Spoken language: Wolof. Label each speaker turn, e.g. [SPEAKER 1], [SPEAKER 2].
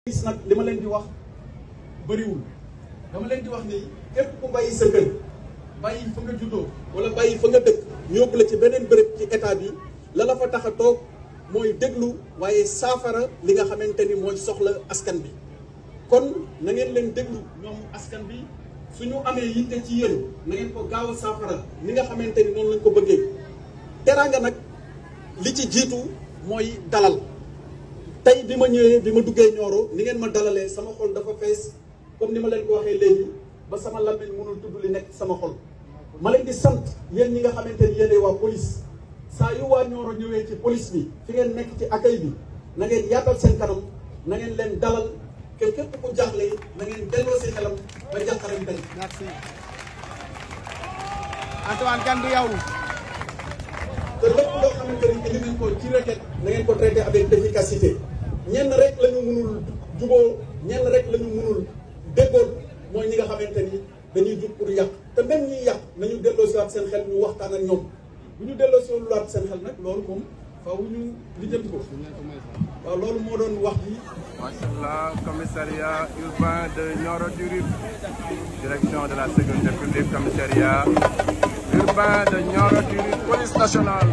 [SPEAKER 1] gis nag li ma leen di wax bëriwul dama leen di wax ni képp ku bàyyi sa kër bàyyi fa nga juddoo wala bàyyi fa nga dëkk ñu yóbbu la ci beneen bërëb ci état bi la la fa tax a toog mooy déglu waaye saafara li nga xamante ni mooy soxla askan bi kon na ngeen leen déglu ñoom askan bi suñu amee yitte ci yéen na ngeen ko gaaw a saafara ni nga xamante ni noonu lañ ko bëggee teraanga nag li ci jiitu mooy dalal tey bi ma ñëwee bi ma duggee Nioro ni ngeen ma dalalee sama xol dafa fees comme ni ma leen ko waxee léegi ba sama làmmiñ mënul tudd li nekk sama xol ma leen di sant yéen ñi nga xamante ni yéenay waa police saa yu waa Nioro ñëwee ci police bi fi ngeen nekk ci accueil bi na ngeen yaatal seen kanam na ngeen leen dalal ke képp ku jaaxle na ngeen delloo si xelam ba jàqaram tey.
[SPEAKER 2] merci Antoine Kane du yow.
[SPEAKER 1] te lépp loo xamante ni indi nañ ko ci requête na ngeen ko traité avec efficacité ñenn rek la ñu mënul juboo ñenn rek la ñu mënul déggoon mooy ñi nga xamante ni dañuy jug pour yàq te même ñiy yàq nañu delloo si waat seen xel ñu waxtaan ak ñoom bu ñu delloo si waat seen xel nag loolu moom faaw ñu lijjanti ko waaw loolu moo doon wax ji.
[SPEAKER 3] Macha Allah, commissariat urbain de Nioro du Rip, direction de la sécurité publique, commissariat urbain de Nioro du Rip, police nationale.